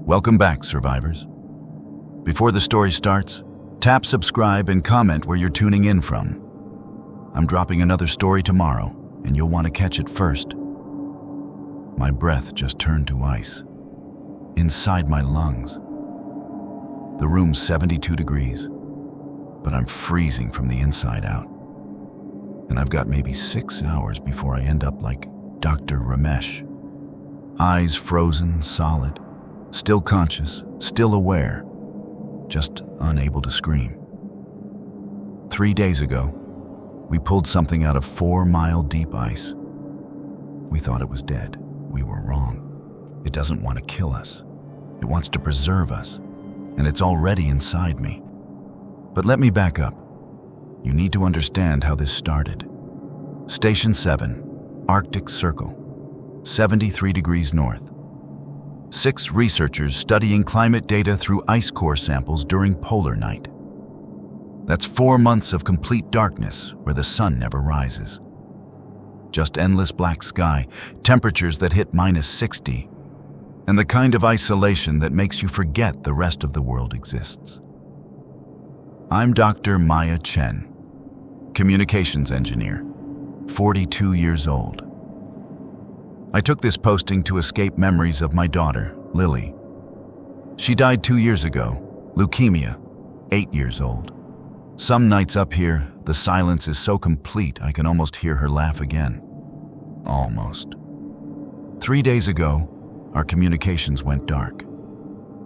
Welcome back, survivors. Before the story starts, tap subscribe and comment where you're tuning in from. I'm dropping another story tomorrow, and you'll want to catch it first. My breath just turned to ice. Inside my lungs. The room's 72 degrees, but I'm freezing from the inside out. And I've got maybe 6 hours before I end up like Dr. Ramesh. Eyes frozen, solid, still conscious, still aware, just unable to scream. 3 days ago, we pulled something out of 4-mile deep ice. We thought it was dead. We were wrong. It doesn't want to kill us. It wants to preserve us, and it's already inside me. But let me back up. You need to understand how this started. Station 7, Arctic Circle, 73 degrees north. 6 researchers studying climate data through ice core samples during polar night. That's 4 months of complete darkness where the sun never rises. Just endless black sky, temperatures that hit -60, and the kind of isolation that makes you forget the rest of the world exists. I'm Dr. Maya Chen, communications engineer, 42 years old. I took this posting to escape memories of my daughter, Lily. She died 2 years ago, leukemia, 8 years old. Some nights up here, the silence is so complete I can almost hear her laugh again. Almost. 3 days ago, our communications went dark.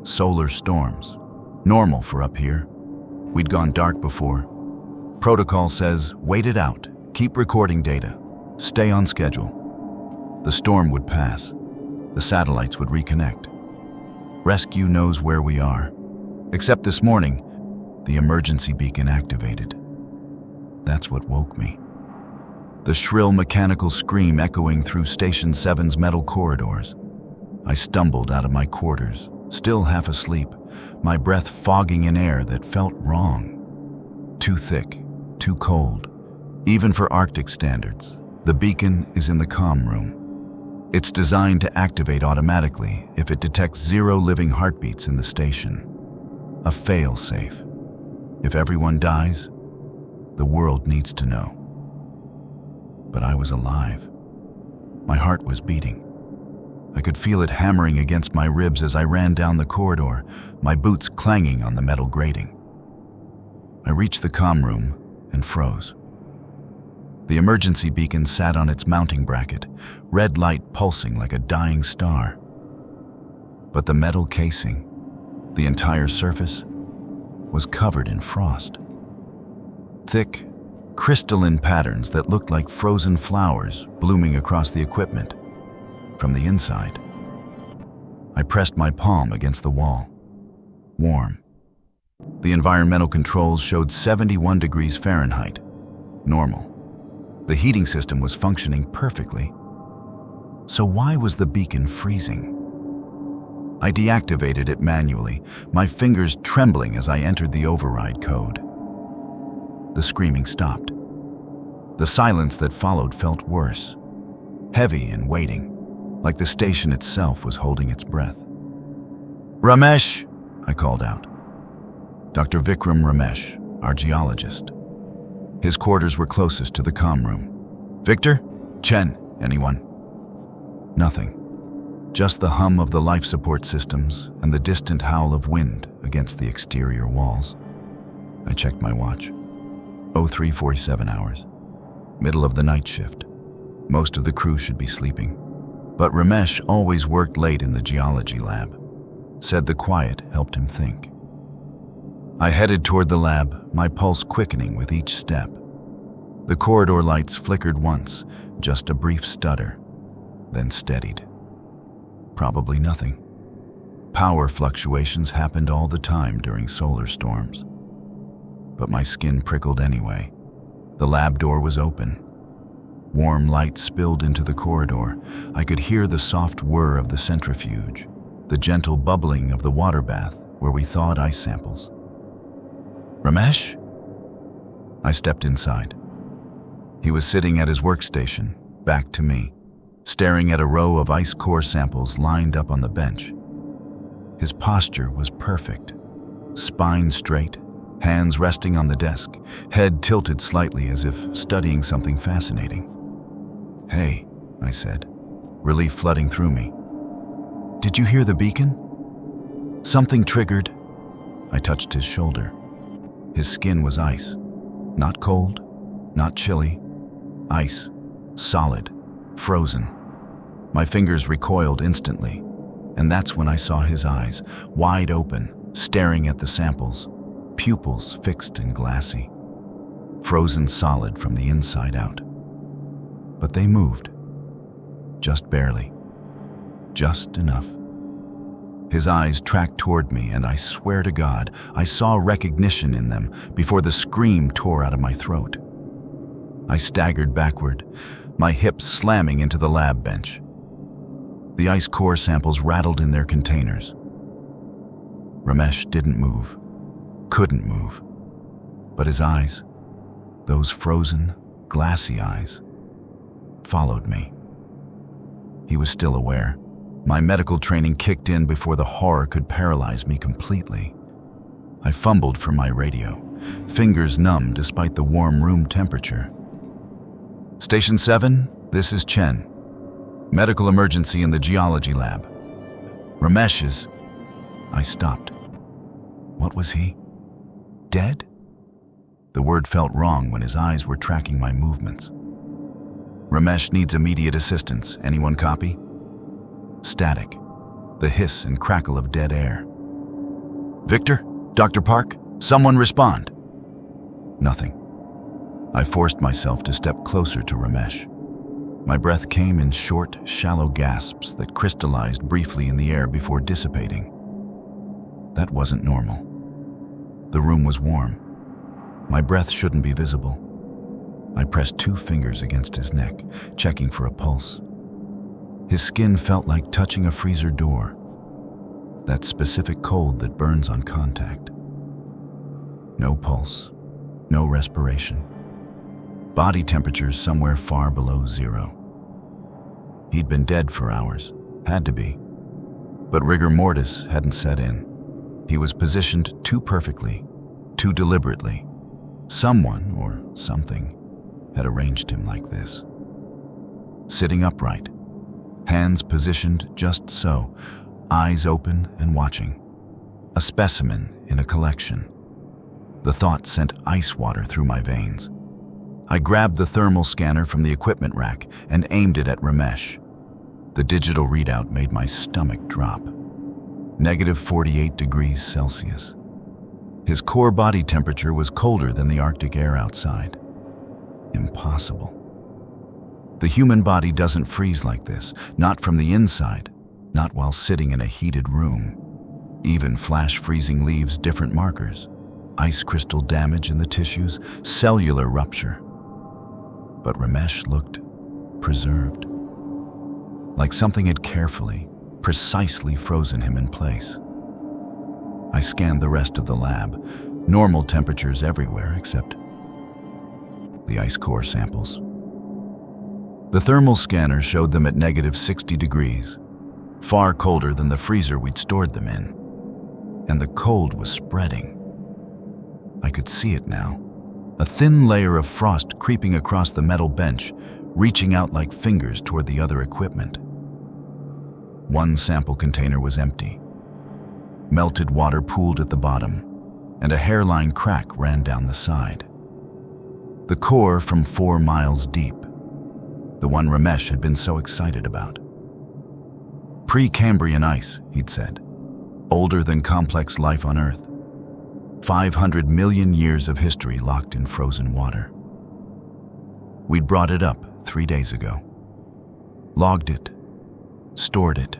Solar storms, normal for up here. We'd gone dark before. Protocol says, wait it out, keep recording data, stay on schedule. The storm would pass. The satellites would reconnect. Rescue knows where we are. Except this morning, the emergency beacon activated. That's what woke me. The shrill mechanical scream echoing through Station 7's metal corridors. I stumbled out of my quarters, still half asleep, my breath fogging in air that felt wrong. Too thick, too cold. Even for Arctic standards, the beacon is in the comm room. It's designed to activate automatically if it detects 0 living heartbeats in the station. A fail-safe. If everyone dies, the world needs to know. But I was alive. My heart was beating. I could feel it hammering against my ribs as I ran down the corridor, my boots clanging on the metal grating. I reached the comm room and froze. The emergency beacon sat on its mounting bracket, red light pulsing like a dying star. But the metal casing, the entire surface, was covered in frost. Thick, crystalline patterns that looked like frozen flowers blooming across the equipment. From the inside, I pressed my palm against the wall. Warm. The environmental controls showed 71 degrees Fahrenheit. Normal. The heating system was functioning perfectly. So why was the beacon freezing? I deactivated it manually, my fingers trembling as I entered the override code. The screaming stopped. The silence that followed felt worse, heavy and waiting, like the station itself was holding its breath. Ramesh, I called out. Dr. Vikram Ramesh, our geologist. His quarters were closest to the comm room. Victor? Chen, anyone? Nothing. Just the hum of the life support systems and the distant howl of wind against the exterior walls. I checked my watch. 03:47 hours. Middle of the night shift. Most of the crew should be sleeping. But Ramesh always worked late in the geology lab. Said the quiet helped him think. I headed toward the lab, my pulse quickening with each step. The corridor lights flickered once, just a brief stutter, then steadied. Probably nothing. Power fluctuations happened all the time during solar storms. But my skin prickled anyway. The lab door was open. Warm light spilled into the corridor. I could hear the soft whir of the centrifuge, the gentle bubbling of the water bath where we thawed ice samples. Ramesh? I stepped inside. He was sitting at his workstation, back to me, staring at a row of ice core samples lined up on the bench. His posture was perfect. Spine straight, hands resting on the desk, head tilted slightly as if studying something fascinating. "Hey," I said, relief flooding through me. "Did you hear the beacon?" "Something triggered." I touched his shoulder. His skin was ice. Not cold, not chilly. Ice, solid, frozen. My fingers recoiled instantly, and that's when I saw his eyes, wide open, staring at the samples, pupils fixed and glassy, frozen solid from the inside out. But they moved. Just barely. Just enough. His eyes tracked toward me, and I swear to God, I saw recognition in them before the scream tore out of my throat. I staggered backward, my hips slamming into the lab bench. The ice core samples rattled in their containers. Ramesh didn't move, couldn't move. But his eyes, those frozen, glassy eyes, followed me. He was still aware. My medical training kicked in before the horror could paralyze me completely. I fumbled for my radio, fingers numb despite the warm room temperature. "Station 7, this is Chen. Medical emergency in the geology lab. Ramesh is..." I stopped. What was he? Dead? The word felt wrong when his eyes were tracking my movements. "Ramesh needs immediate assistance. Anyone copy?" Static. The hiss and crackle of dead air. "Victor? Dr. Park? Someone respond!" Nothing. I forced myself to step closer to Ramesh. My breath came in short, shallow gasps that crystallized briefly in the air before dissipating. That wasn't normal. The room was warm. My breath shouldn't be visible. I pressed 2 fingers against his neck, checking for a pulse. His skin felt like touching a freezer door, that specific cold that burns on contact. No pulse, no respiration. Body temperatures somewhere far below 0. He'd been dead for hours, had to be. But rigor mortis hadn't set in. He was positioned too perfectly, too deliberately. Someone, or something, had arranged him like this. Sitting upright, hands positioned just so, eyes open and watching. A specimen in a collection. The thought sent ice water through my veins. I grabbed the thermal scanner from the equipment rack and aimed it at Ramesh. The digital readout made my stomach drop. -48 degrees Celsius. His core body temperature was colder than the Arctic air outside. Impossible. The human body doesn't freeze like this, not from the inside, not while sitting in a heated room. Even flash freezing leaves different markers. Ice crystal damage in the tissues, cellular rupture. But Ramesh looked preserved. Like something had carefully, precisely frozen him in place. I scanned the rest of the lab, normal temperatures everywhere except the ice core samples. The thermal scanner showed them at -60 degrees, far colder than the freezer we'd stored them in. And the cold was spreading. I could see it now, a thin layer of frost creeping across the metal bench, reaching out like fingers toward the other equipment. One sample container was empty. Melted water pooled at the bottom, and a hairline crack ran down the side. The core from 4 miles deep, the one Ramesh had been so excited about. Pre-Cambrian ice, he'd said, older than complex life on Earth. 500 million years of history locked in frozen water. We'd brought it up 3 days ago. Logged it. Stored it.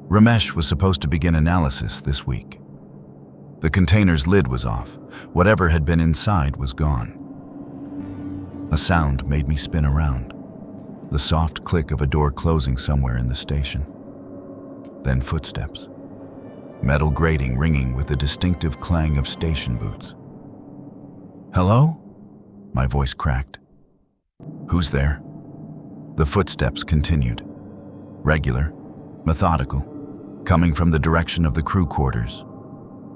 Ramesh was supposed to begin analysis this week. The container's lid was off. Whatever had been inside was gone. A sound made me spin around. The soft click of a door closing somewhere in the station. Then footsteps. Metal grating ringing with the distinctive clang of station boots. "Hello?" My voice cracked. "Who's there?" The footsteps continued. Regular, methodical, coming from the direction of the crew quarters.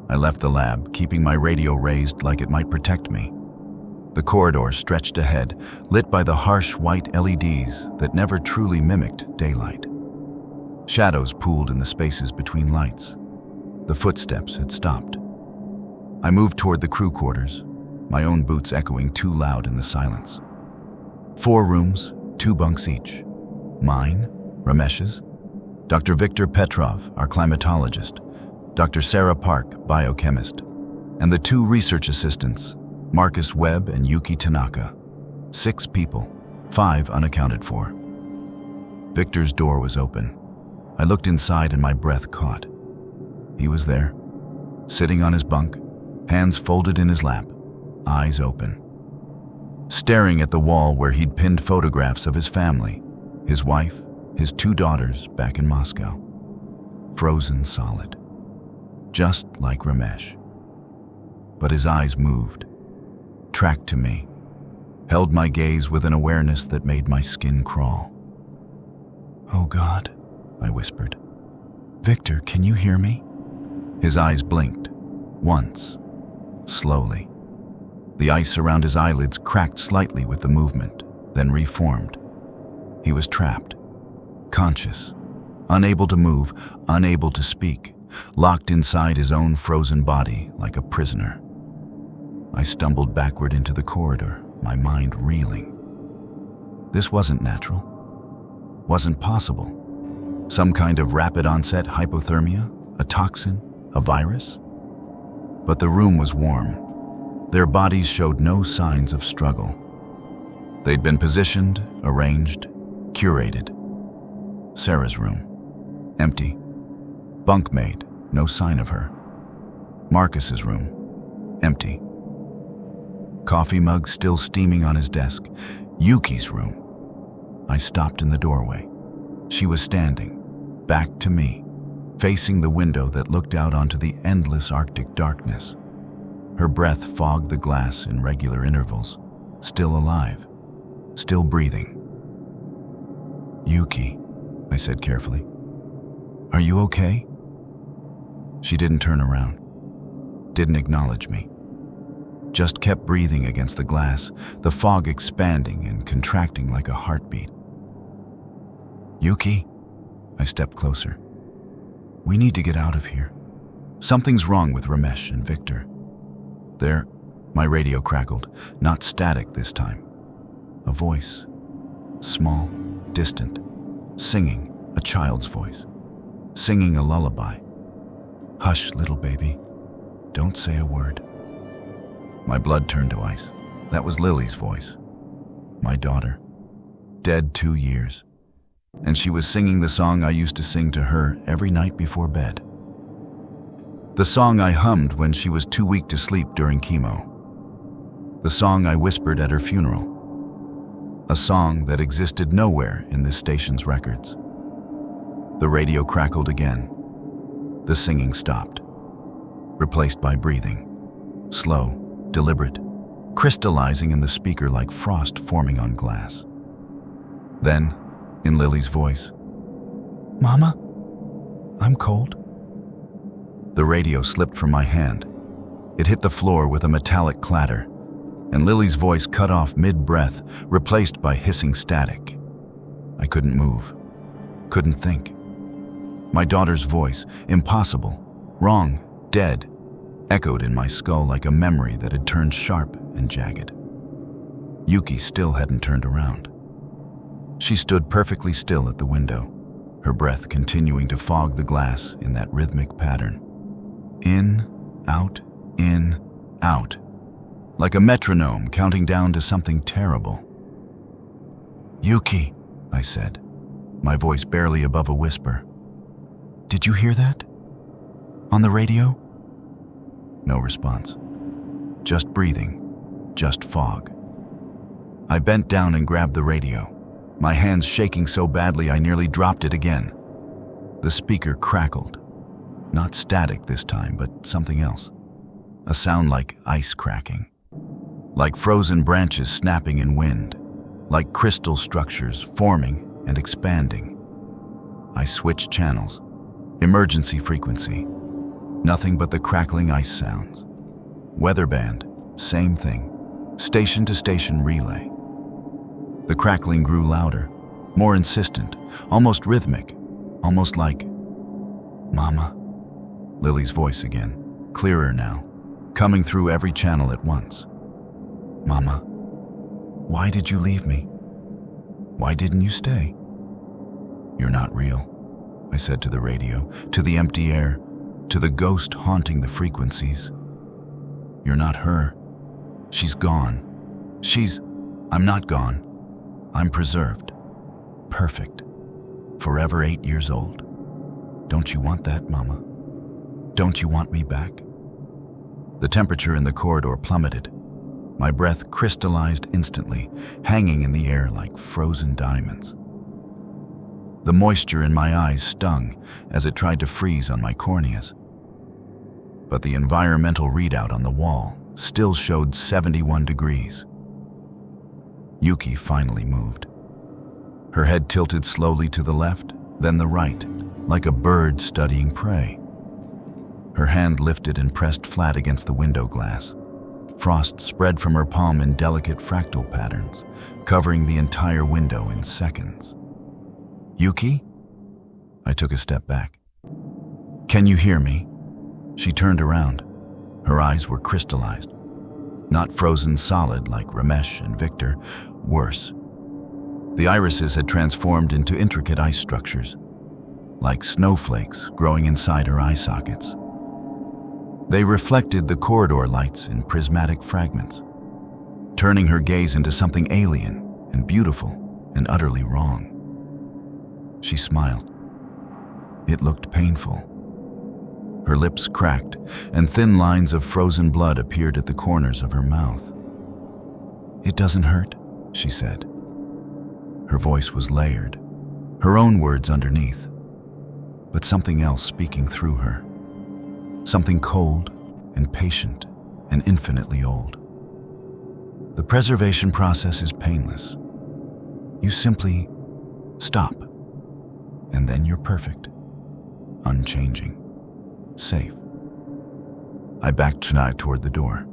I left the lab, keeping my radio raised like it might protect me. The corridor stretched ahead, lit by the harsh white LEDs that never truly mimicked daylight. Shadows pooled in the spaces between lights. The footsteps had stopped. I moved toward the crew quarters, my own boots echoing too loud in the silence. 4 rooms, 2 bunks each. Mine, Ramesh's, Dr. Viktor Petrov, our climatologist, Dr. Sarah Park, biochemist, and the 2 research assistants, Marcus Webb and Yuki Tanaka. 6 people, 5 unaccounted for. Victor's door was open. I looked inside and my breath caught. He was there, sitting on his bunk, hands folded in his lap, eyes open, staring at the wall where he'd pinned photographs of his family, his wife, his 2 daughters back in Moscow. Frozen solid, just like Ramesh. But his eyes moved, tracked to me, held my gaze with an awareness that made my skin crawl. "Oh God," I whispered. "Victor, can you hear me?" His eyes blinked, once, slowly. The ice around his eyelids cracked slightly with the movement, then reformed. He was trapped, conscious, unable to move, unable to speak, locked inside his own frozen body like a prisoner. I stumbled backward into the corridor, my mind reeling. This wasn't natural, wasn't possible. Some kind of rapid onset hypothermia, a toxin, a virus? But the room was warm. Their bodies showed no signs of struggle. They'd been positioned, arranged, curated. Sarah's room, empty. Bunkmate, no sign of her. Marcus's room, empty. Coffee mug still steaming on his desk. Yuki's room. I stopped in the doorway. She was standing, back to me, facing the window that looked out onto the endless Arctic darkness. Her breath fogged the glass in regular intervals, still alive, still breathing. "Yuki," I said carefully, "are you okay?" She didn't turn around, didn't acknowledge me, just kept breathing against the glass, the fog expanding and contracting like a heartbeat. "Yuki?" I stepped closer. "We need to get out of here. Something's wrong with Ramesh and Victor." There, my radio crackled, not static this time. A voice, small, distant, singing, a child's voice, singing a lullaby. "Hush, little baby, don't say a word." My blood turned to ice. That was Lily's voice, my daughter, dead 2 years. And she was singing the song I used to sing to her every night before bed. The song I hummed when she was too weak to sleep during chemo. The song I whispered at her funeral. A song that existed nowhere in this station's records. The radio crackled again. The singing stopped, replaced by breathing, slow, deliberate, crystallizing in the speaker like frost forming on glass. Then, in Lily's voice, "Mama, I'm cold." The radio slipped from my hand. It hit the floor with a metallic clatter, and Lily's voice cut off mid-breath, replaced by hissing static. I couldn't move, couldn't think. My daughter's voice, impossible, wrong, dead, echoed in my skull like a memory that had turned sharp and jagged. Yuki still hadn't turned around. She stood perfectly still at the window, her breath continuing to fog the glass in that rhythmic pattern. In, out, like a metronome counting down to something terrible. "Yuki," I said, my voice barely above a whisper. "Did you hear that? On the radio?" No response. Just breathing, just fog. I bent down and grabbed the radio, my hands shaking so badly I nearly dropped it again. The speaker crackled. Not static this time, but something else. A sound like ice cracking. Like frozen branches snapping in wind. Like crystal structures forming and expanding. I switched channels. Emergency frequency. Nothing but the crackling ice sounds. Weather band. Same thing. Station to station relay. The crackling grew louder, more insistent, almost rhythmic, almost like, "Mama." Lily's voice again, clearer now, coming through every channel at once. "Mama, why did you leave me? Why didn't you stay?" "You're not real," I said to the radio, to the empty air, to the ghost haunting the frequencies. "You're not her. She's gone. I'm not gone. I'm preserved. Perfect. Forever 8 years old. Don't you want that, Mama? Don't you want me back?" The temperature in the corridor plummeted. My breath crystallized instantly, hanging in the air like frozen diamonds. The moisture in my eyes stung as it tried to freeze on my corneas. But the environmental readout on the wall still showed 71 degrees. Yuki finally moved. Her head tilted slowly to the left, then the right, like a bird studying prey. Her hand lifted and pressed flat against the window glass. Frost spread from her palm in delicate fractal patterns, covering the entire window in seconds. "Yuki?" I took a step back. "Can you hear me?" She turned around. Her eyes were crystallized. Not frozen solid like Ramesh and Victor, worse. The irises had transformed into intricate ice structures, like snowflakes growing inside her eye sockets. They reflected the corridor lights in prismatic fragments, turning her gaze into something alien and beautiful and utterly wrong. She smiled. It looked painful. Her lips cracked, and thin lines of frozen blood appeared at the corners of her mouth. "It doesn't hurt," she said. Her voice was layered, her own words underneath, but something else speaking through her. Something cold and patient and infinitely old. "The preservation process is painless. You simply stop, and then you're perfect, unchanging, safe." I backed toward the door.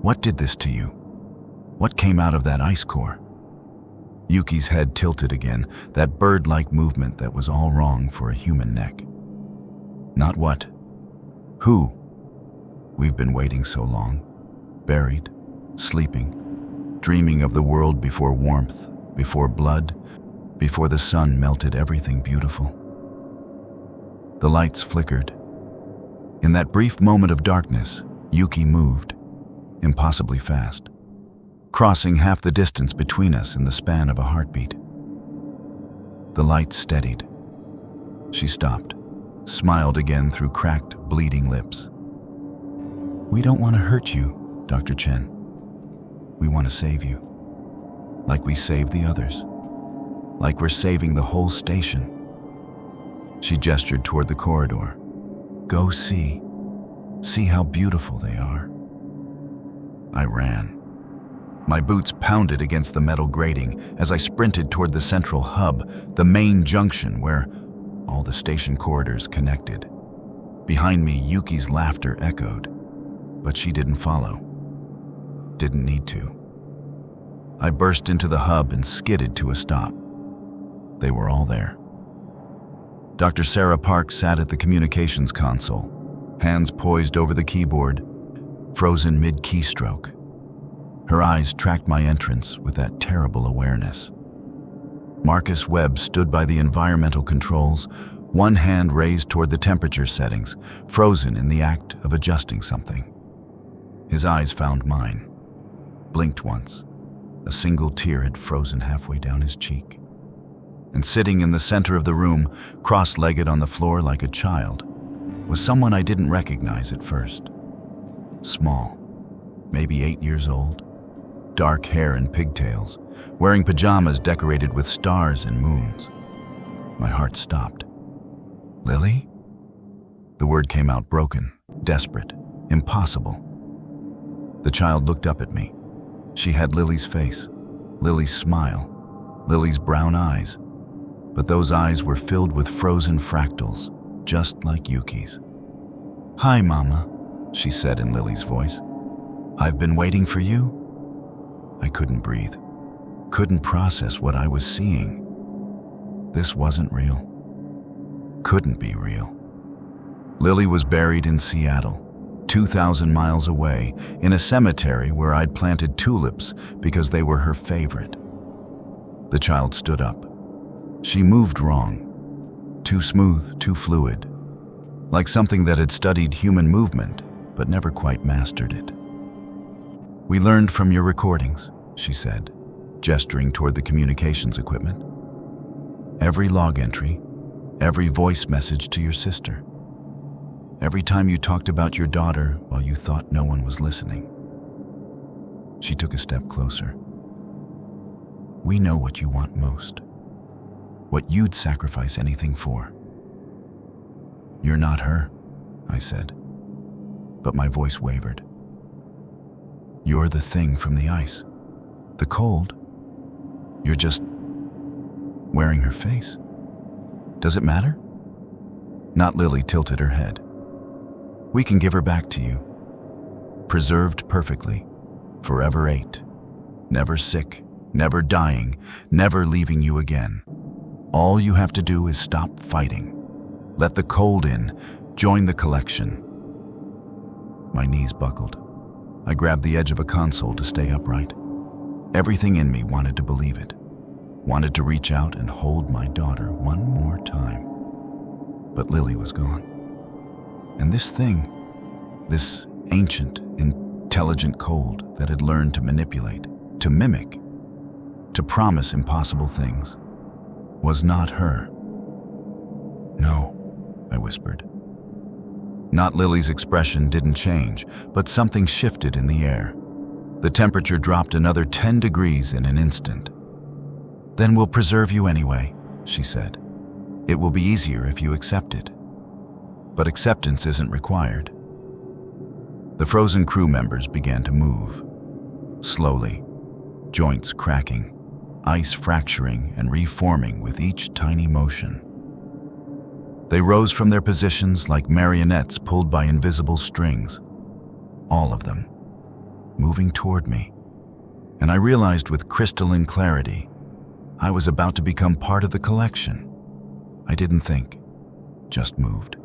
"What did this to you? What came out of that ice core?" Yuki's head tilted again, that bird-like movement that was all wrong for a human neck. "Not what? Who? We've been waiting so long, buried, sleeping, dreaming of the world before warmth, before blood, before the sun melted everything beautiful." The lights flickered. In that brief moment of darkness, Yuki moved, impossibly fast, crossing half the distance between us in the span of a heartbeat. The lights steadied. She stopped, smiled again through cracked, bleeding lips. "We don't want to hurt you, Dr. Chen. We want to save you. Like we saved the others. Like we're saving the whole station." She gestured toward the corridor. "Go see. See how beautiful they are." I ran. My boots pounded against the metal grating as I sprinted toward the central hub, the main junction where all the station corridors connected. Behind me, Yuki's laughter echoed, but she didn't follow. Didn't need to. I burst into the hub and skidded to a stop. They were all there. Dr. Sarah Park sat at the communications console, hands poised over the keyboard, frozen mid-keystroke. Her eyes tracked my entrance with that terrible awareness. Marcus Webb stood by the environmental controls, one hand raised toward the temperature settings, frozen in the act of adjusting something. His eyes found mine, blinked once. A single tear had frozen halfway down his cheek. And sitting in the center of the room, cross-legged on the floor like a child, was someone I didn't recognize at first. Small, maybe 8 years old, dark hair and pigtails, wearing pajamas decorated with stars and moons. My heart stopped. "Lily?" The word came out broken, desperate, impossible. The child looked up at me. She had Lily's face, Lily's smile, Lily's brown eyes, but those eyes were filled with frozen fractals, just like Yuki's. "Hi, Mama," she said in Lily's voice. "I've been waiting for you." I couldn't breathe, couldn't process what I was seeing. This wasn't real. Couldn't be real. Lily was buried in Seattle, 2,000 miles away, in a cemetery where I'd planted tulips because they were her favorite. The child stood up. She moved wrong. Too smooth, too fluid. Like something that had studied human movement, but never quite mastered it. "We learned from your recordings," she said, gesturing toward the communications equipment. "Every log entry, every voice message to your sister. Every time you talked about your daughter while you thought no one was listening." She took a step closer. "We know what you want most. What you'd sacrifice anything for." "You're not her," I said, but my voice wavered. "You're the thing from the ice. The cold. You're just wearing her face. Does it matter?" Not Lily tilted her head. "We can give her back to you. Preserved perfectly, forever 8. Never sick, never dying, never leaving you again. All you have to do is stop fighting. Let the cold in, join the collection." My knees buckled. I grabbed the edge of a console to stay upright. Everything in me wanted to believe it, wanted to reach out and hold my daughter one more time. But Lily was gone. And this thing, this ancient, intelligent cold that had learned to manipulate, to mimic, to promise impossible things, was not her. "No," I whispered. Not Lily's expression didn't change, but something shifted in the air. The temperature dropped another 10 degrees in an instant. "Then we'll preserve you anyway," she said. "It will be easier if you accept it. But acceptance isn't required." The frozen crew members began to move. Slowly, joints cracking, ice fracturing and reforming with each tiny motion. They rose from their positions like marionettes pulled by invisible strings. All of them, moving toward me. And I realized with crystalline clarity, I was about to become part of the collection. I didn't think, just moved.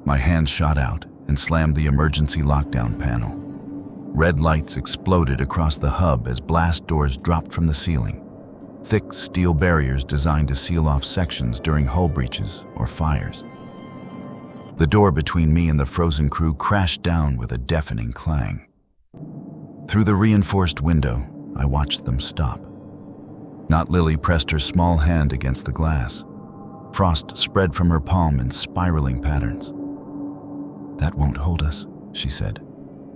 My hand shot out and slammed the emergency lockdown panel. Red lights exploded across the hub as blast doors dropped from the ceiling. Thick steel barriers designed to seal off sections during hull breaches or fires. The door between me and the frozen crew crashed down with a deafening clang. Through the reinforced window, I watched them stop. Not Lily pressed her small hand against the glass. Frost spread from her palm in spiraling patterns. "That won't hold us," she said,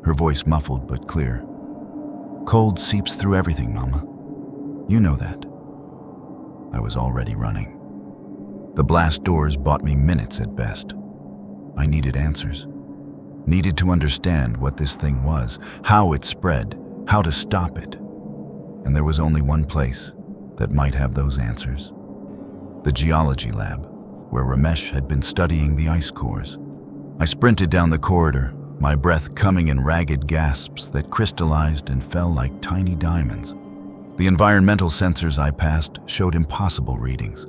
her voice muffled but clear. "Cold seeps through everything, Mama. You know that." I was already running. The blast doors bought me minutes at best. I needed answers. Needed to understand what this thing was, how it spread, how to stop it. And there was only one place that might have those answers. The geology lab, where Ramesh had been studying the ice cores. I sprinted down the corridor, my breath coming in ragged gasps that crystallized and fell like tiny diamonds. The environmental sensors I passed showed impossible readings.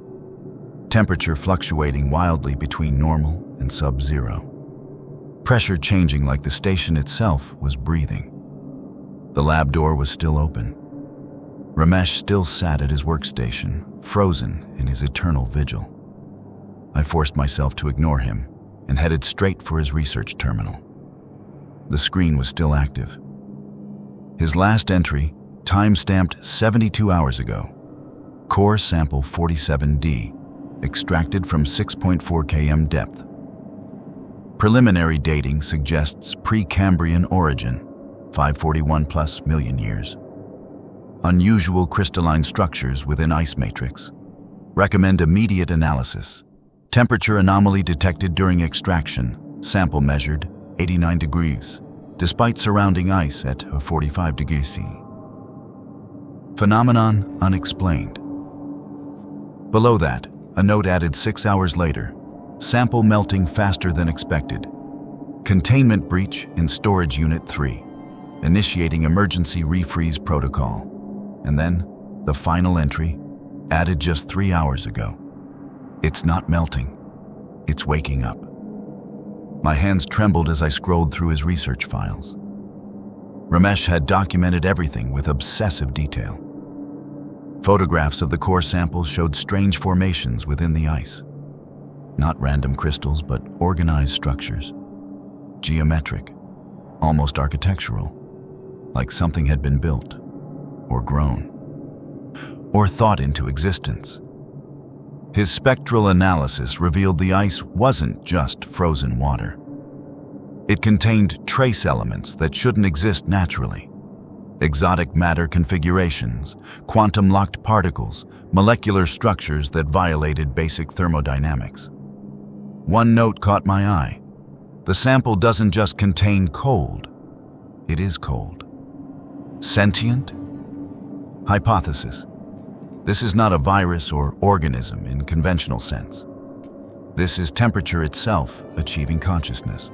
Temperature fluctuating wildly between normal and sub-zero. Pressure changing like the station itself was breathing. The lab door was still open. Ramesh still sat at his workstation, frozen in his eternal vigil. I forced myself to ignore him and headed straight for his research terminal. The screen was still active. His last entry, time-stamped 72 hours ago. Core sample 47D, extracted from 6.4 km depth. Preliminary dating suggests Precambrian origin, 541 plus million years. Unusual crystalline structures within ice matrix. Recommend immediate analysis. Temperature anomaly detected during extraction. Sample measured 89 degrees, despite surrounding ice at 45 degrees C. Phenomenon unexplained. Below that, a note added 6 hours later. Sample melting faster than expected. Containment breach in Storage Unit 3. Initiating emergency refreeze protocol. And then, the final entry, added just 3 hours ago. It's not melting. It's waking up. My hands trembled as I scrolled through his research files. Ramesh had documented everything with obsessive detail. Photographs of the core samples showed strange formations within the ice. Not random crystals, but organized structures. Geometric, almost architectural, like something had been built, or grown, or thought into existence. His spectral analysis revealed the ice wasn't just frozen water. It contained trace elements that shouldn't exist naturally. Exotic matter configurations, quantum-locked particles, molecular structures that violated basic thermodynamics. One note caught my eye. The sample doesn't just contain cold, it is cold. Sentient? Hypothesis. This is not a virus or organism in conventional sense. This is temperature itself achieving consciousness.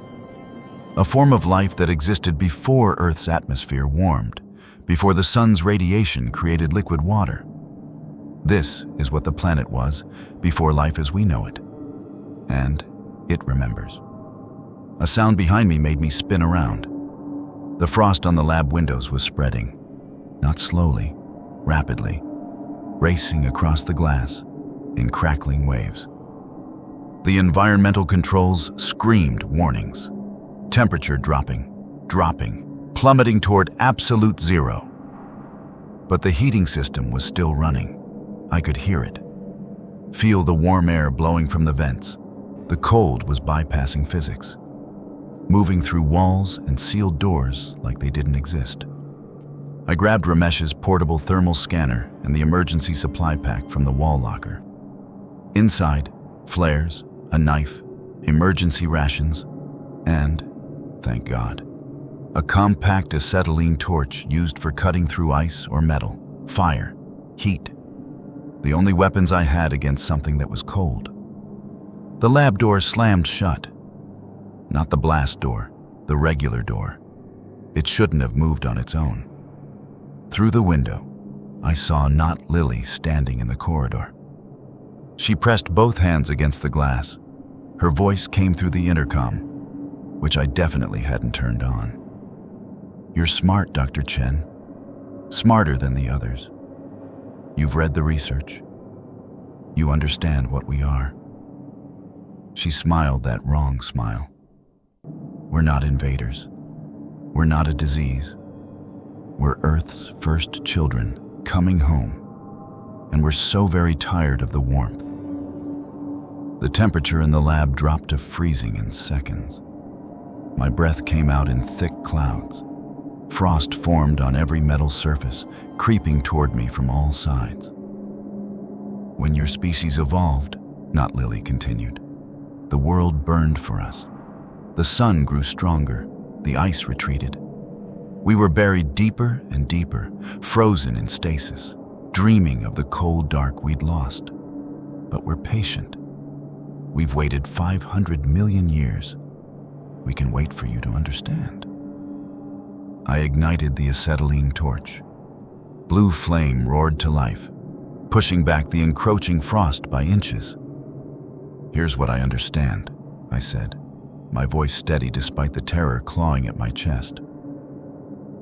A form of life that existed before Earth's atmosphere warmed, before the sun's radiation created liquid water. This is what the planet was before life as we know it. And it remembers. A sound behind me made me spin around. The frost on the lab windows was spreading, not slowly, rapidly, racing across the glass in crackling waves. The environmental controls screamed warnings. Temperature dropping, plummeting toward absolute zero. But the heating system was still running. I could hear it. Feel the warm air blowing from the vents. The cold was bypassing physics, moving through walls and sealed doors like they didn't exist. I grabbed Ramesh's portable thermal scanner and the emergency supply pack from the wall locker. Inside, flares, a knife, emergency rations, and, thank God, a compact acetylene torch used for cutting through ice or metal, fire, heat. The only weapons I had against something that was cold. The lab door slammed shut. Not the blast door, the regular door. It shouldn't have moved on its own. Through the window, I saw not Lily standing in the corridor. She pressed both hands against the glass. Her voice came through the intercom, which I definitely hadn't turned on. You're smart, Dr. Chen. Smarter than the others. You've read the research. You understand what we are. She smiled that wrong smile. We're not invaders. We're not a disease. We're Earth's first children coming home, and we're so very tired of the warmth. The temperature in the lab dropped to freezing in seconds. My breath came out in thick clouds. Frost formed on every metal surface, creeping toward me from all sides. When your species evolved, not Lily continued, the world burned for us. The sun grew stronger, the ice retreated. We were buried deeper and deeper, frozen in stasis, dreaming of the cold dark we'd lost. But we're patient. We've waited 500 million years. We can wait for you to understand. I ignited the acetylene torch. Blue flame roared to life, pushing back the encroaching frost by inches. Here's what I understand, I said, my voice steady despite the terror clawing at my chest.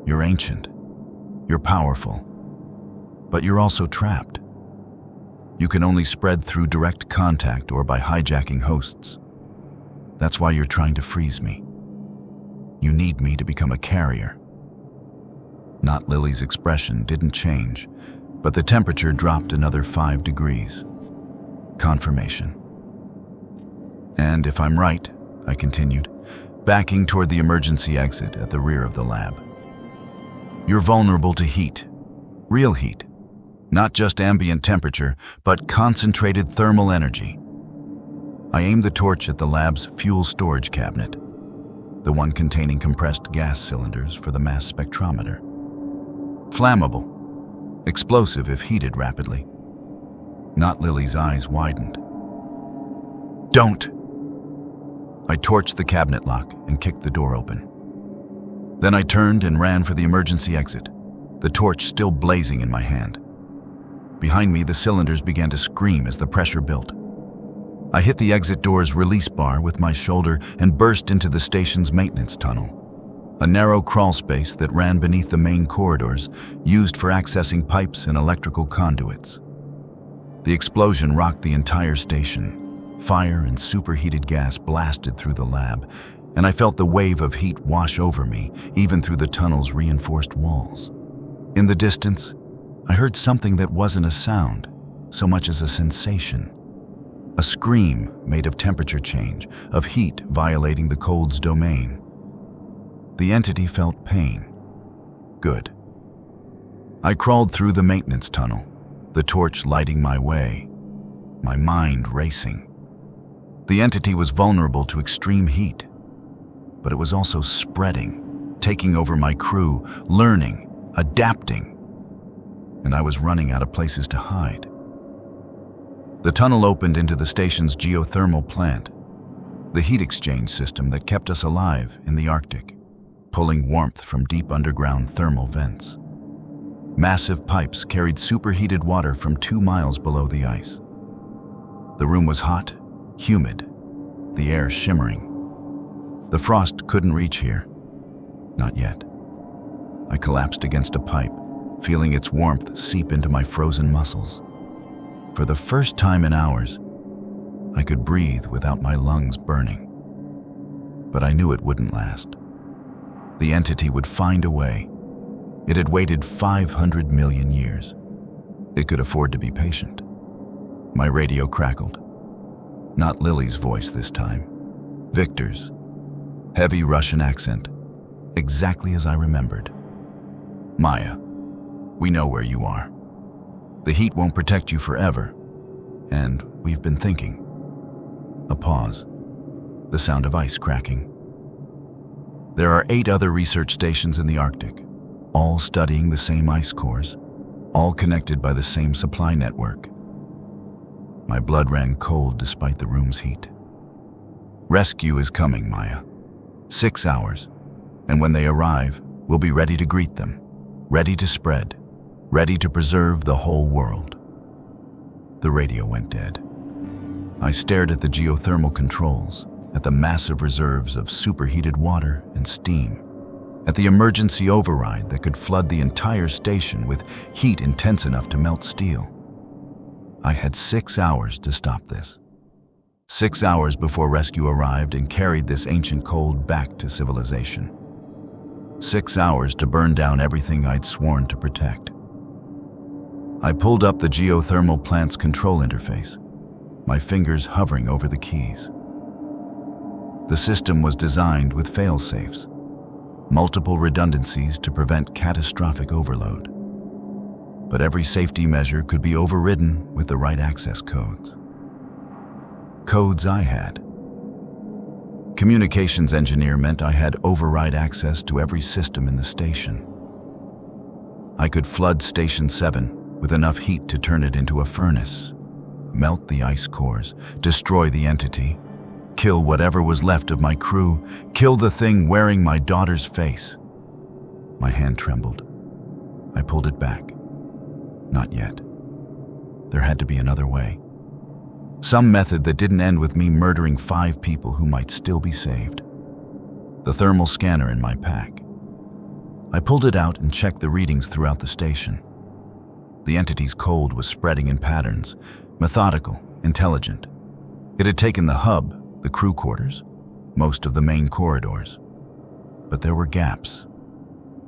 You're ancient. You're powerful. But you're also trapped. You can only spread through direct contact or by hijacking hosts. That's why you're trying to freeze me. You need me to become a carrier. Not Lily's expression didn't change, but the temperature dropped another 5 degrees. Confirmation. And if I'm right, I continued, backing toward the emergency exit at the rear of the lab. You're vulnerable to heat, real heat, not just ambient temperature, but concentrated thermal energy. I aimed the torch at the lab's fuel storage cabinet, the one containing compressed gas cylinders for the mass spectrometer. Flammable, explosive if heated rapidly. Not Lily's eyes widened. Don't, I torched the cabinet lock and kicked the door open. Then I turned and ran for the emergency exit, the torch still blazing in my hand. Behind me, the cylinders began to scream as the pressure built. I hit the exit door's release bar with my shoulder and burst into the station's maintenance tunnel, a narrow crawl space that ran beneath the main corridors used for accessing pipes and electrical conduits. The explosion rocked the entire station. Fire and superheated gas blasted through the lab, and I felt the wave of heat wash over me, even through the tunnel's reinforced walls. In the distance, I heard something that wasn't a sound, so much as a sensation. A scream made of temperature change, of heat violating the cold's domain. The entity felt pain. Good. I crawled through the maintenance tunnel, the torch lighting my way, my mind racing. The entity was vulnerable to extreme heat, but it was also spreading, taking over my crew, learning, adapting, and I was running out of places to hide. The tunnel opened into the station's geothermal plant, the heat exchange system that kept us alive in the Arctic, pulling warmth from deep underground thermal vents. Massive pipes carried superheated water from 2 miles below the ice. The room was hot, humid, the air shimmering. The frost couldn't reach here. Not yet. I collapsed against a pipe, feeling its warmth seep into my frozen muscles. For the first time in hours, I could breathe without my lungs burning. But I knew it wouldn't last. The entity would find a way. It had waited 500 million years. It could afford to be patient. My radio crackled. Not Lily's voice this time. Victor's. Heavy Russian accent. Exactly as I remembered. Maya, we know where you are. The heat won't protect you forever. And we've been thinking. A pause. The sound of ice cracking. There are 8 other research stations in the Arctic, all studying the same ice cores, all connected by the same supply network. My blood ran cold despite the room's heat. Rescue is coming, Maya. 6 hours, and when they arrive, we'll be ready to greet them, ready to spread, ready to preserve the whole world. The radio went dead. I stared at the geothermal controls, at the massive reserves of superheated water and steam, at the emergency override that could flood the entire station with heat intense enough to melt steel. I had 6 hours to stop this. 6 hours before rescue arrived and carried this ancient cold back to civilization. 6 hours to burn down everything I'd sworn to protect. I pulled up the geothermal plant's control interface, my fingers hovering over the keys. The system was designed with fail-safes, multiple redundancies to prevent catastrophic overload. But every safety measure could be overridden with the right access codes. Codes I had. Communications engineer meant I had override access to every system in the station. I could flood Station 7 with enough heat to turn it into a furnace, melt the ice cores, destroy the entity, kill whatever was left of my crew, kill the thing wearing my daughter's face. My hand trembled. I pulled it back. Not yet. There had to be another way. Some method that didn't end with me murdering 5 people who might still be saved. The thermal scanner in my pack. I pulled it out and checked the readings throughout the station. The entity's cold was spreading in patterns, methodical, intelligent. It had taken the hub, the crew quarters, most of the main corridors. But there were gaps.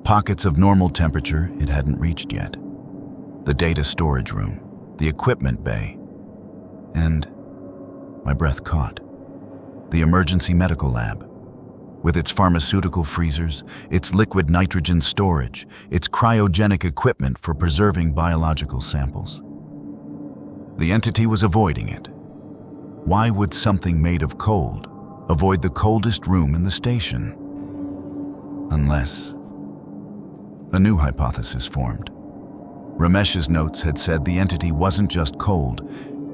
Pockets of normal temperature it hadn't reached yet. The data storage room, the equipment bay, and my breath caught. The emergency medical lab, with its pharmaceutical freezers, its liquid nitrogen storage, its cryogenic equipment for preserving biological samples. The entity was avoiding it. Why would something made of cold avoid the coldest room in the station? Unless a new hypothesis formed. Ramesh's notes had said the entity wasn't just cold,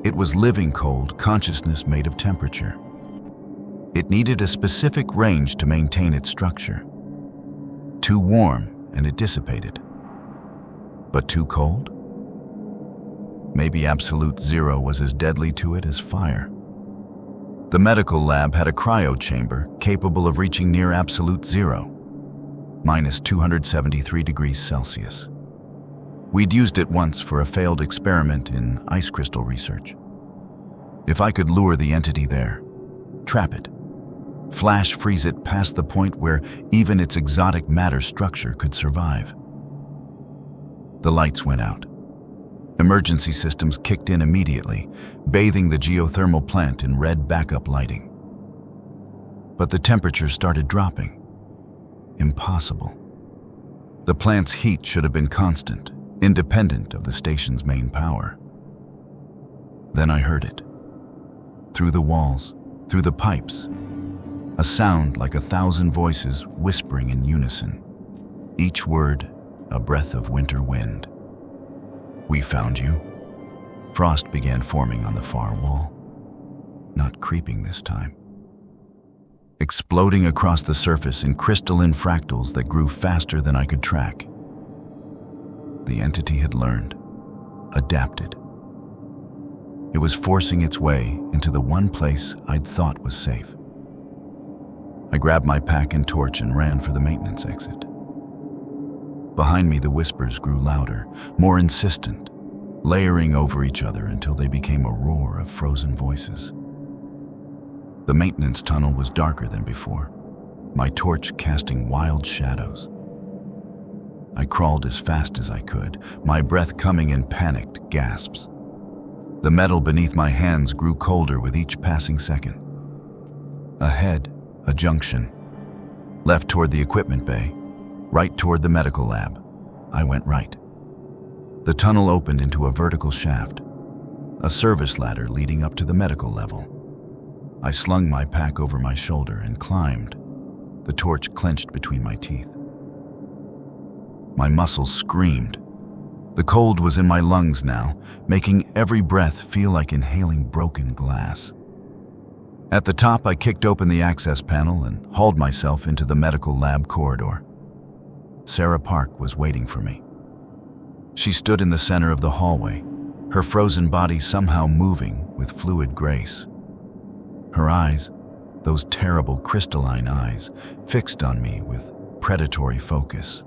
it was living cold consciousness made of temperature. It needed a specific range to maintain its structure. Too warm and it dissipated. But too cold? Maybe absolute zero was as deadly to it as fire. The medical lab had a cryo chamber capable of reaching near absolute zero, minus 273 degrees Celsius. We'd used it once for a failed experiment in ice crystal research. If I could lure the entity there, trap it, flash freeze it past the point where even its exotic matter structure could survive. The lights went out. Emergency systems kicked in immediately, bathing the geothermal plant in red backup lighting. But the temperature started dropping. Impossible. The plant's heat should have been constant, independent of the station's main power. Then I heard it. Through the walls, through the pipes, a sound like 1,000 voices whispering in unison, each word a breath of winter wind. "We found you." Frost began forming on the far wall, not creeping this time. Exploding across the surface in crystalline fractals that grew faster than I could track. The entity had learned, adapted. It was forcing its way into the one place I'd thought was safe. I grabbed my pack and torch and ran for the maintenance exit. Behind me, the whispers grew louder, more insistent, layering over each other until they became a roar of frozen voices. The maintenance tunnel was darker than before, my torch casting wild shadows. I crawled as fast as I could, my breath coming in panicked gasps. The metal beneath my hands grew colder with each passing second. Ahead, a junction. Left toward the equipment bay, right toward the medical lab. I went right. The tunnel opened into a vertical shaft, a service ladder leading up to the medical level. I slung my pack over my shoulder and climbed, the torch clenched between my teeth. My muscles screamed. The cold was in my lungs now, making every breath feel like inhaling broken glass. At the top, I kicked open the access panel and hauled myself into the medical lab corridor. Sarah Park was waiting for me. She stood in the center of the hallway, her frozen body somehow moving with fluid grace. Her eyes, those terrible crystalline eyes, fixed on me with predatory focus.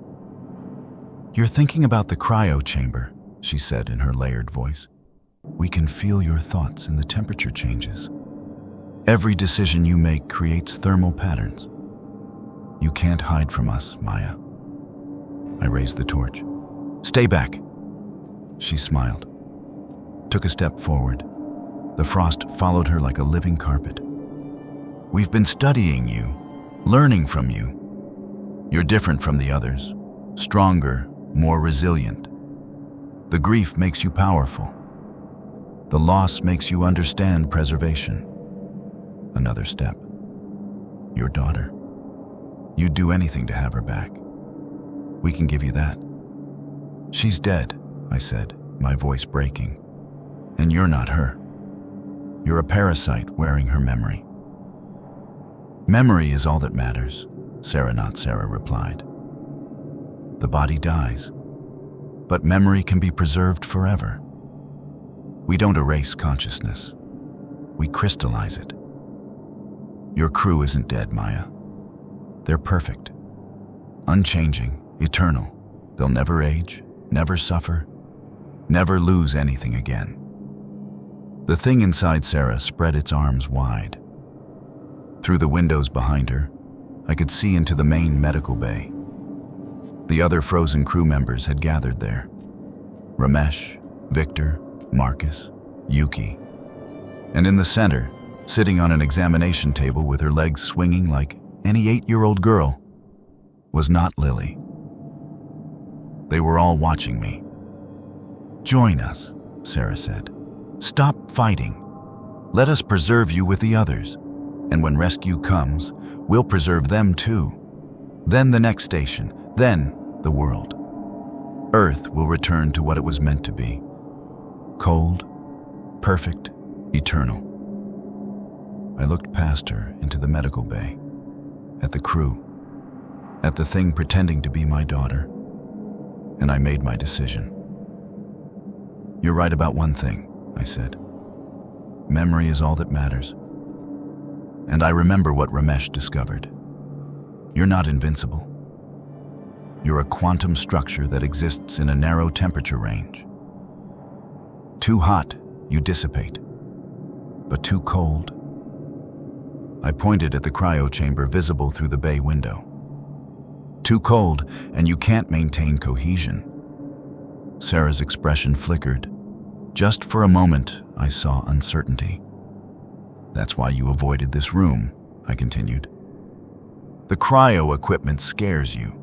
"You're thinking about the cryo chamber," she said in her layered voice. "We can feel your thoughts in the temperature changes. Every decision you make creates thermal patterns. You can't hide from us, Maya." I raised the torch. "Stay back." She smiled, took a step forward. The frost followed her like a living carpet. "We've been studying you, learning from you. You're different from the others, stronger, more resilient. The grief makes you powerful. The loss makes you understand preservation." Another step. "Your daughter. You'd do anything to have her back. We can give you that." "She's dead," I said, my voice breaking. "And you're not her. You're a parasite wearing her memory." "Memory is all that matters," Sarah not Sarah replied. "The body dies, but memory can be preserved forever. We don't erase consciousness. We crystallize it. Your crew isn't dead, Maya. They're perfect, unchanging, eternal. They'll never age, never suffer, never lose anything again." The thing inside Sarah spread its arms wide. Through the windows behind her, I could see into the main medical bay. The other frozen crew members had gathered there. Ramesh, Victor, Marcus, Yuki. And in the center, sitting on an examination table with her legs swinging like any 8-year-old girl, was not Lily. They were all watching me. "Join us," Sarah said. "Stop fighting. Let us preserve you with the others. And when rescue comes, we'll preserve them too. Then the next station, then the world. Earth will return to what it was meant to be. Cold, perfect, eternal." I looked past her into the medical bay, at the crew, at the thing pretending to be my daughter, and I made my decision. "You're right about one thing," I said. "Memory is all that matters." And I remember what Ramesh discovered. You're not invincible. You're a quantum structure that exists in a narrow temperature range. Too hot, you dissipate. But too cold? I pointed at the cryo chamber visible through the bay window. Too cold, and you can't maintain cohesion. Sarah's expression flickered. Just for a moment, I saw uncertainty. "That's why you avoided this room," I continued. "The cryo equipment scares you,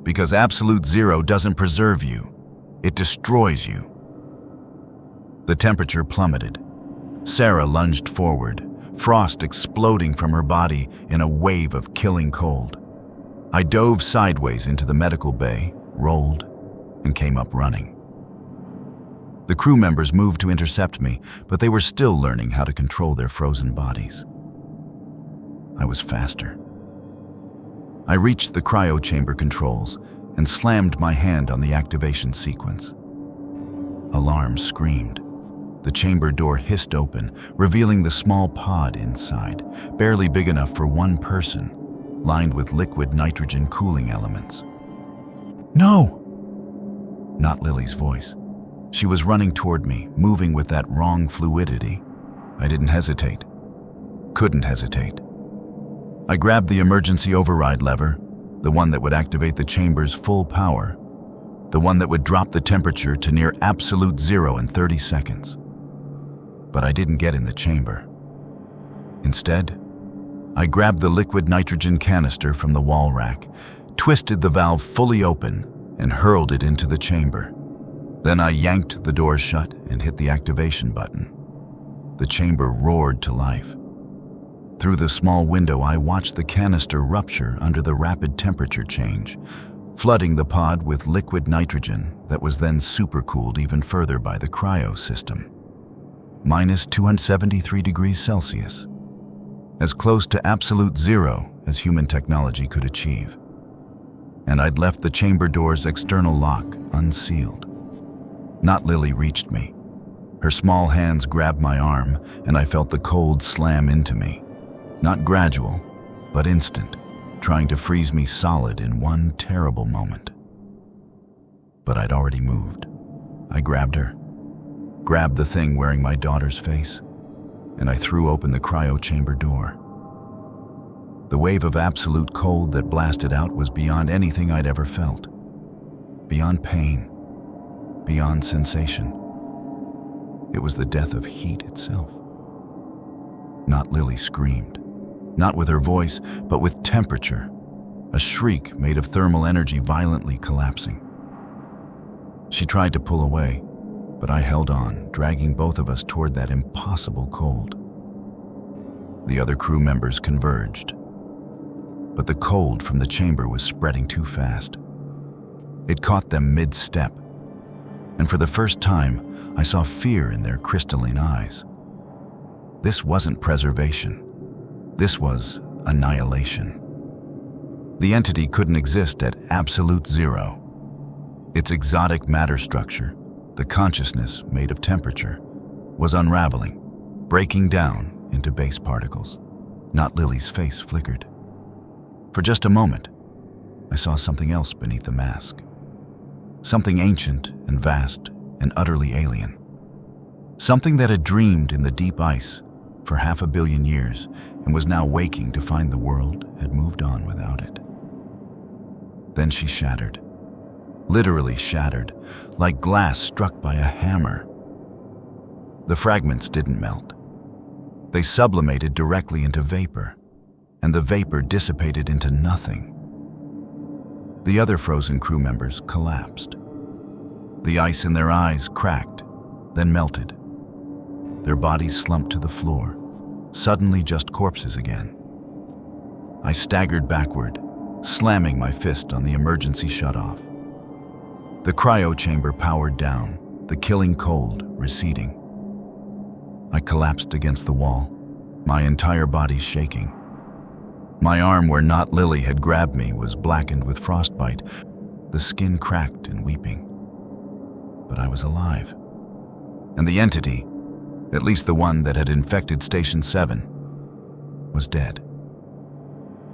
because absolute zero doesn't preserve you, it destroys you." The temperature plummeted. Sarah lunged forward, frost exploding from her body in a wave of killing cold. I dove sideways into the medical bay, rolled, and came up running. The crew members moved to intercept me, but they were still learning how to control their frozen bodies. I was faster. I reached the cryo chamber controls and slammed my hand on the activation sequence. Alarm screamed. The chamber door hissed open, revealing the small pod inside, barely big enough for one person, lined with liquid nitrogen cooling elements. "No!" Not Lily's voice. She was running toward me, moving with that wrong fluidity. I didn't hesitate. Couldn't hesitate. I grabbed the emergency override lever, the one that would activate the chamber's full power, the one that would drop the temperature to near absolute zero in 30 seconds. But I didn't get in the chamber. Instead, I grabbed the liquid nitrogen canister from the wall rack, twisted the valve fully open, and hurled it into the chamber. Then I yanked the door shut and hit the activation button. The chamber roared to life. Through the small window, I watched the canister rupture under the rapid temperature change, flooding the pod with liquid nitrogen that was then supercooled even further by the cryo system. Minus 273 degrees Celsius. As close to absolute zero as human technology could achieve. And I'd left the chamber door's external lock unsealed. Not Lily reached me. Her small hands grabbed my arm, and I felt the cold slam into me. Not gradual, but instant, trying to freeze me solid in one terrible moment. But I'd already moved. I grabbed her, grabbed the thing wearing my daughter's face, and I threw open the cryo chamber door. The wave of absolute cold that blasted out was beyond anything I'd ever felt. Beyond pain, beyond sensation. It was the death of heat itself. Not Lily screamed, not with her voice, but with temperature, a shriek made of thermal energy violently collapsing. She tried to pull away, but I held on, dragging both of us toward that impossible cold. The other crew members converged, but the cold from the chamber was spreading too fast. It caught them mid-step, and for the first time, I saw fear in their crystalline eyes. This wasn't preservation. This was annihilation. The entity couldn't exist at absolute zero. Its exotic matter structure, the consciousness made of temperature, was unraveling, breaking down into base particles. Not Lily's face flickered. For just a moment, I saw something else beneath the mask. Something ancient and vast and utterly alien. Something that had dreamed in the deep ice for 500 million years and was now waking to find the world had moved on without it. Then she shattered. Literally shattered, like glass struck by a hammer. The fragments didn't melt. They sublimated directly into vapor, and the vapor dissipated into nothing. The other frozen crew members collapsed. The ice in their eyes cracked, then melted. Their bodies slumped to the floor, suddenly just corpses again. I staggered backward, slamming my fist on the emergency shutoff. The cryo chamber powered down, the killing cold receding. I collapsed against the wall, my entire body shaking. My arm where Not Lily had grabbed me was blackened with frostbite, the skin cracked and weeping. But I was alive. And the entity, at least the one that had infected Station 7, was dead.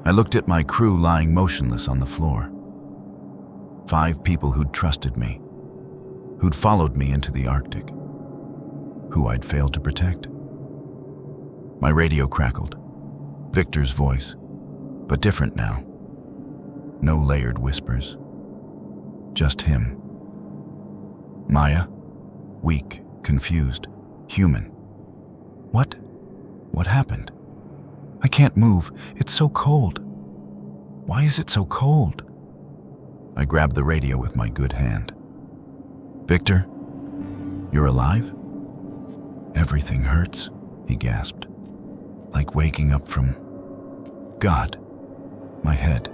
I looked at my crew lying motionless on the floor. 5 people who'd trusted me, who'd followed me into the Arctic, who I'd failed to protect. My radio crackled. Victor's voice, but different now. No layered whispers. Just him. Maya, weak, confused, human. What happened? I can't move. It's so cold. Why is it so cold? I grabbed the radio with my good hand. Victor, you're alive? Everything hurts, he gasped. Like waking up from God. My head.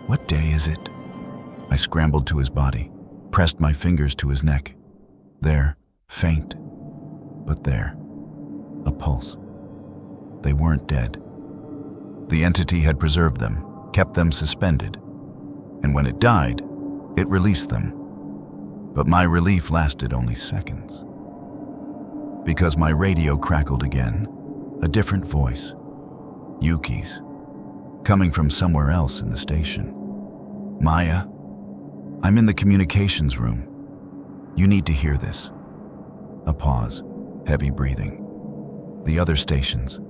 What day is it? I scrambled to his body, pressed my fingers to his neck. There, faint, but there, a pulse. They weren't dead. The entity had preserved them, kept them suspended, and when it died, it released them. But my relief lasted only seconds. Because my radio crackled again, a different voice, Yuki's, coming from somewhere else in the station. Maya, I'm in the communications room. You need to hear this. A pause, heavy breathing. The other stations.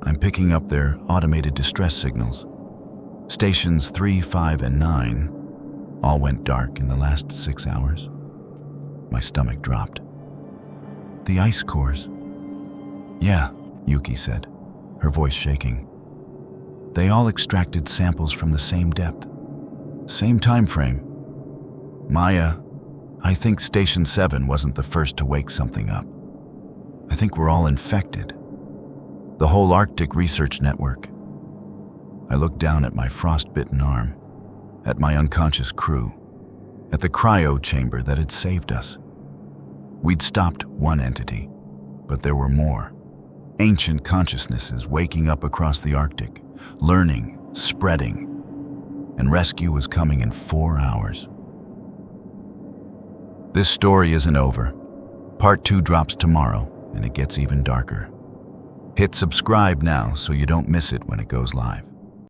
I'm picking up their automated distress signals. Stations 3, 5, and 9 all went dark in the last 6 hours. My stomach dropped. The ice cores. Yeah, Yuki said, her voice shaking. They all extracted samples from the same depth, same time frame. Maya, I think Station 7 wasn't the first to wake something up. I think we're all infected. The whole Arctic Research Network. I looked down at my frostbitten arm, at my unconscious crew, at the cryo chamber that had saved us. We'd stopped one entity, but there were more. Ancient consciousnesses waking up across the Arctic, learning, spreading, and rescue was coming in 4 hours. This story isn't over. Part 2 drops tomorrow, and it gets even darker. Hit subscribe now so you don't miss it when it goes live.